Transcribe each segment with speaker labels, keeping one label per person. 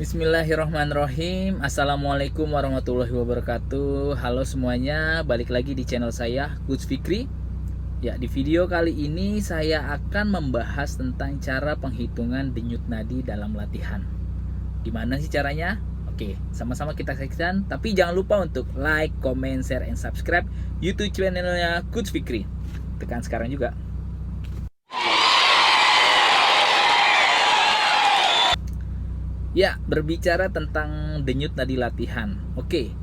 Speaker 1: Bismillahirrahmanirrahim. Assalamualaikum warahmatullahi wabarakatuh. Halo semuanya, balik lagi di channel saya, Coach Fikri. Ya, di video kali ini saya akan membahas tentang cara penghitungan denyut nadi dalam latihan. Gimana sih caranya? Oke, sama-sama kita saksikan. Tapi jangan lupa untuk like, comment, share, and subscribe YouTube channelnya Coach Fikri. Tekan sekarang juga. Ya, berbicara tentang denyut nadi latihan. Oke,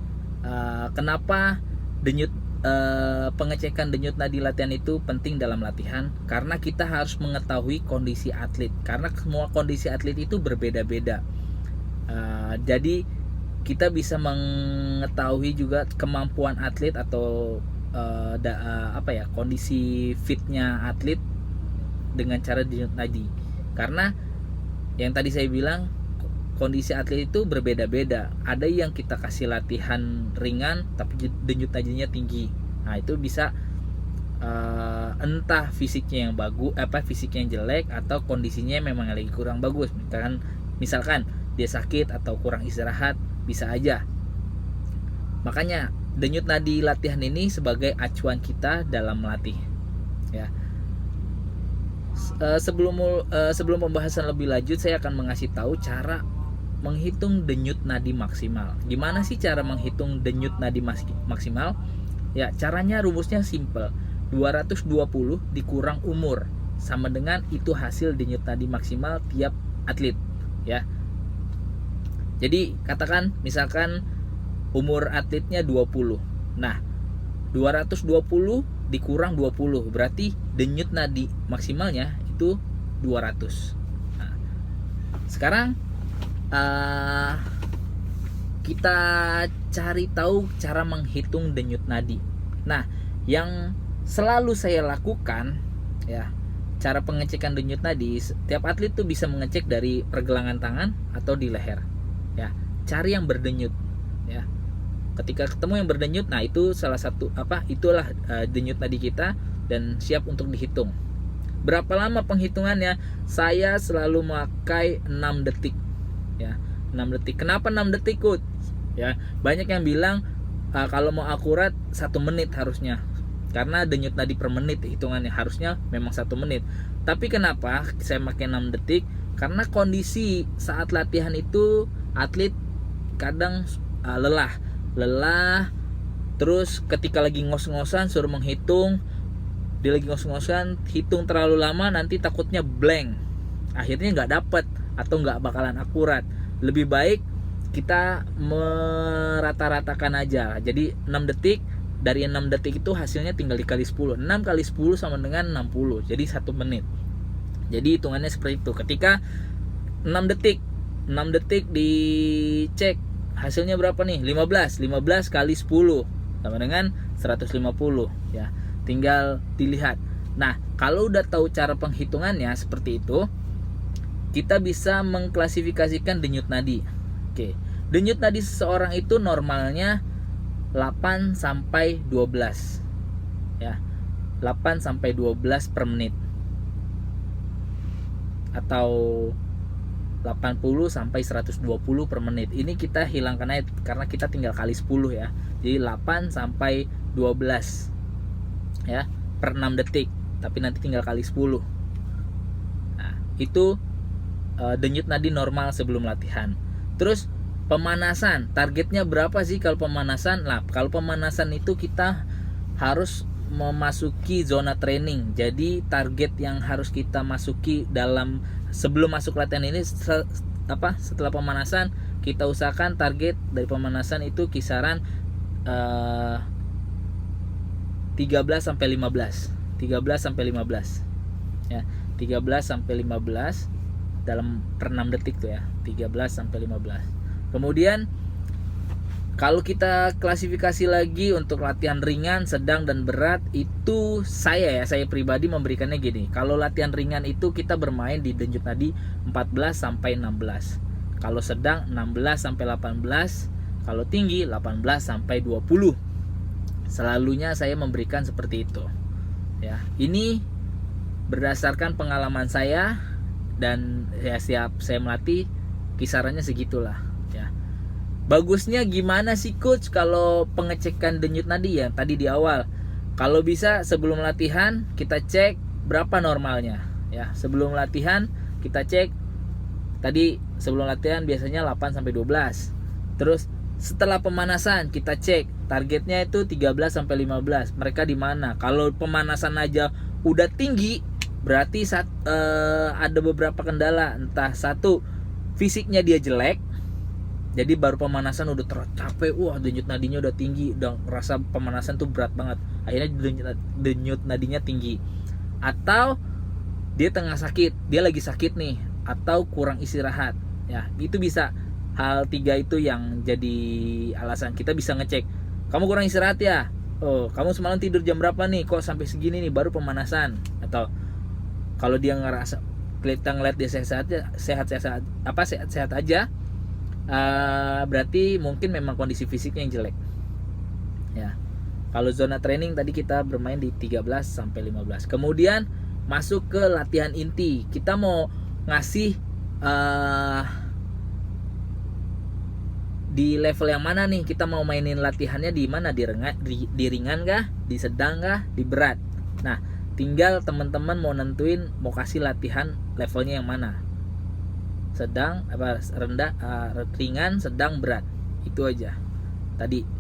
Speaker 1: kenapa pengecekan denyut nadi latihan itu penting dalam latihan? Karena kita harus mengetahui kondisi atlet. Karena semua kondisi atlet itu berbeda-beda. Jadi kita bisa mengetahui juga kemampuan atlet atau kondisi fitnya atlet dengan cara denyut nadi. Karena yang tadi saya bilang, kondisi atlet itu berbeda-beda. Ada yang kita kasih latihan ringan tapi denyut nadinya tinggi. Nah, itu bisa entah fisiknya yang bagus, fisiknya yang jelek, atau kondisinya memang lagi kurang bagus. Misalkan dia sakit atau kurang istirahat, bisa aja. Makanya denyut nadi latihan ini sebagai acuan kita dalam melatih. Ya. Sebelum pembahasan lebih lanjut, saya akan mengasih tahu cara menghitung denyut nadi maksimal. Gimana sih cara menghitung denyut nadi maksimal? Ya, caranya rumusnya simple. 220 dikurang umur sama dengan itu hasil denyut nadi maksimal tiap atlet, ya. Jadi katakan misalkan umur atletnya 20. Nah, 220 dikurang 20 berarti denyut nadi maksimalnya itu 200. Nah, sekarang kita cari tahu cara menghitung denyut nadi. Nah, yang selalu saya lakukan, ya, cara pengecekan denyut nadi, setiap atlet tuh bisa mengecek dari pergelangan tangan atau di leher. Ya, cari yang berdenyut, ya. Ketika ketemu yang berdenyut, nah itu salah satu itulah denyut nadi kita dan siap untuk dihitung. Berapa lama penghitungannya? Saya selalu memakai 6 detik. Ya, 6 detik. Kenapa 6 detik, Coach? Ya, banyak yang bilang kalau mau akurat 1 menit harusnya. Karena denyut nadi per menit hitungannya harusnya memang 1 menit. Tapi kenapa saya pakai 6 detik? Karena kondisi saat latihan itu atlet kadang lelah, terus ketika lagi ngos-ngosan suruh menghitung, dia lagi ngos-ngosan hitung terlalu lama, nanti takutnya blank, akhirnya nggak dapet atau nggak bakalan akurat. Lebih baik kita merata-ratakan aja. Jadi 6 detik, dari 6 detik itu hasilnya tinggal dikali 10. 6 kali 10 sama dengan 60, jadi 1 menit. Jadi hitungannya seperti itu. Ketika 6 detik dicek hasilnya berapa nih? 15 kali 10 sama dengan 150, ya. Tinggal dilihat. Nah, kalau udah tahu cara penghitungannya seperti itu, kita bisa mengklasifikasikan denyut nadi. Oke. Denyut nadi seseorang itu normalnya 8 sampai 12. Ya. 8 sampai 12 per menit. Atau 80 sampai 120 per menit. Ini kita hilangkan aja karena kita tinggal kali 10, ya. Jadi 8 sampai 12, ya, per 6 detik. Tapi nanti tinggal kali 10. Nah, itu denyut nadi normal sebelum latihan. Terus pemanasan, targetnya berapa sih kalau pemanasan? Nah, kalau pemanasan itu kita harus memasuki zona training. Jadi target yang harus kita masuki dalam sebelum masuk latihan ini, setelah pemanasan, kita usahakan target dari pemanasan itu kisaran 13 sampai 15. 13 sampai 15. Ya, 13 sampai 15 dalam per 6 detik tuh, ya. 13 sampai 15. Kemudian kalau kita klasifikasi lagi untuk latihan ringan, sedang, dan berat, itu saya pribadi memberikannya gini. Kalau latihan ringan itu kita bermain di denyut nadi 14 sampai 16. Kalau sedang 16 sampai 18, kalau tinggi 18 sampai 20. Selalunya saya memberikan seperti itu. Ya, ini berdasarkan pengalaman saya dan ya siap saya melatih kisarannya segitulah ya. Bagusnya gimana sih coach kalau pengecekan denyut nadi ya tadi di awal? Kalau bisa sebelum latihan kita cek berapa normalnya ya. Sebelum latihan kita cek, tadi sebelum latihan biasanya 8 sampai 12. Terus setelah pemanasan kita cek targetnya itu 13 sampai 15. Mereka di mana? Kalau pemanasan aja udah tinggi, berarti ada beberapa kendala. Entah satu, fisiknya dia jelek, jadi baru pemanasan udah tercapek, wah denyut nadinya udah tinggi, udah ngerasa pemanasan tuh berat banget, akhirnya denyut nadinya tinggi. Atau dia tengah sakit, dia lagi sakit nih, atau kurang istirahat ya. Itu bisa, hal 3 itu yang jadi alasan. Kita bisa ngecek, kamu kurang istirahat ya, oh kamu semalam tidur jam berapa nih, kok sampai segini nih baru pemanasan. Atau kalau dia ngerasa, kita ngeliat dia sehat-sehat aja, berarti mungkin memang kondisi fisiknya yang jelek ya. Kalau zona training tadi kita bermain di 13 sampai 15. Kemudian masuk ke latihan inti. Kita mau ngasih di level yang mana nih? Kita mau mainin latihannya di mana? Di ringan kah? Di sedang kah? Di berat? Nah, tinggal teman-teman mau nentuin mau kasih latihan levelnya yang mana. Sedang, rendah, ringan, sedang, berat. Itu aja. Tadi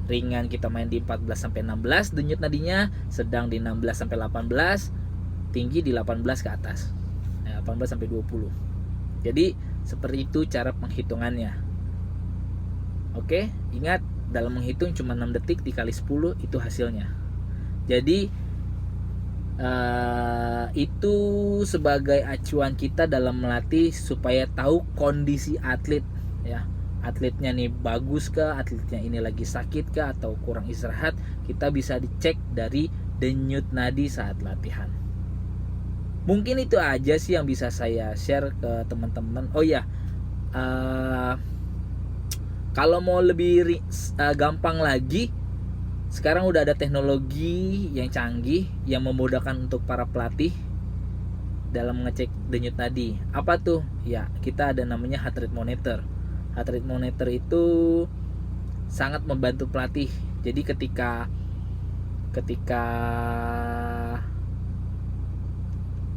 Speaker 1: ringan kita main di 14 sampai 16 denyut nadinya, sedang di 16 sampai 18, tinggi di 18 ke atas. 18 sampai 20. Jadi seperti itu cara penghitungannya. Oke, ingat dalam menghitung cuma 6 detik dikali 10 itu hasilnya. Jadi itu sebagai acuan kita dalam melatih supaya tahu kondisi atlet ya. Atletnya nih bagus kah, atletnya ini lagi sakit kah, atau kurang istirahat, kita bisa dicek dari denyut nadi saat latihan. Mungkin itu aja sih yang bisa saya share ke teman-teman. Oh ya, kalau mau lebih gampang lagi, sekarang udah ada teknologi yang canggih yang memudahkan untuk para pelatih dalam mengecek denyut nadi. Apa tuh? Ya, kita ada namanya heart rate monitor. Heart rate monitor itu sangat membantu pelatih. Jadi ketika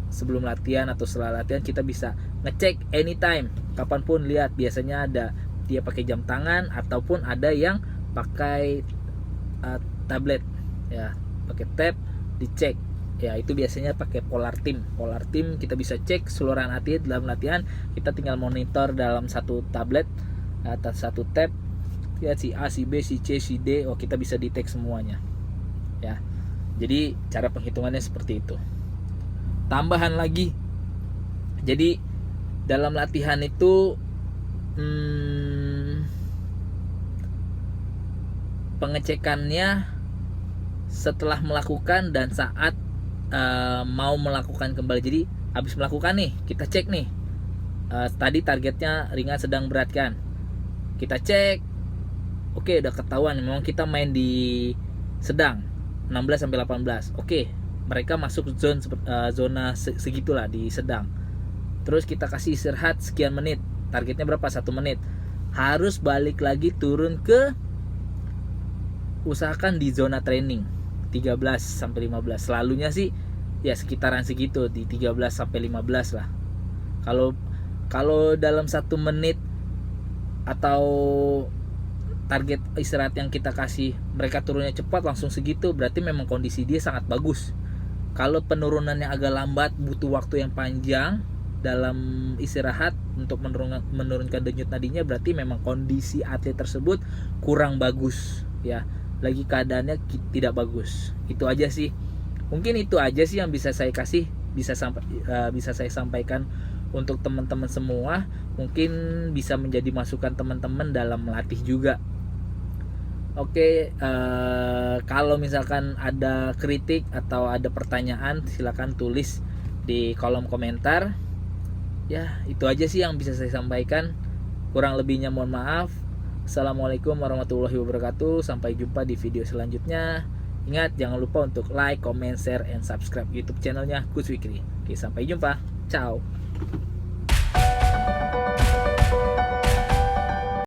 Speaker 1: sebelum latihan atau setelah latihan kita bisa ngecek anytime, kapanpun. Lihat, biasanya ada dia pakai jam tangan ataupun ada yang pakai tablet ya, pakai tab dicek ya. Itu biasanya pakai Polar Team kita bisa cek keseluruhan atlet dalam latihan. Kita tinggal monitor dalam satu tablet atau satu tab, lihat si A, si B, si C, si D, oh kita bisa detect semuanya ya. Jadi cara penghitungannya seperti itu. Tambahan lagi, jadi dalam latihan itu pengecekannya setelah melakukan dan saat mau melakukan kembali. Jadi habis melakukan nih kita cek nih, tadi targetnya ringan, sedang, berat kan, kita cek. Oke, udah ketahuan memang kita main di sedang 16 sampai 18. Oke, mereka masuk zona segitulah di sedang. Terus kita kasih istirahat sekian menit, targetnya berapa? 1 menit. Harus balik lagi turun ke, usahakan di zona training 13 sampai 15. Selalunya sih ya sekitaran segitu, di 13 sampai 15 lah. Kalau dalam 1 menit atau target istirahat yang kita kasih mereka turunnya cepat langsung segitu, berarti memang kondisi dia sangat bagus. Kalau penurunannya agak lambat, butuh waktu yang panjang dalam istirahat untuk menurunkan denyut nadinya, berarti memang kondisi atlet tersebut kurang bagus ya, lagi keadaannya tidak bagus. Itu aja sih, mungkin itu aja sih yang bisa saya kasih, bisa saya sampaikan untuk teman-teman semua. Mungkin bisa menjadi masukan teman-teman dalam melatih juga. Oke, kalau misalkan ada kritik atau ada pertanyaan, silakan tulis di kolom komentar. Ya, itu aja sih yang bisa saya sampaikan. Kurang lebihnya mohon maaf. Assalamualaikum warahmatullahi wabarakatuh. Sampai jumpa di video selanjutnya. Ingat, jangan lupa untuk like, comment, share, and subscribe YouTube channelnya Coach Fikri. Oke, sampai jumpa. Ciao.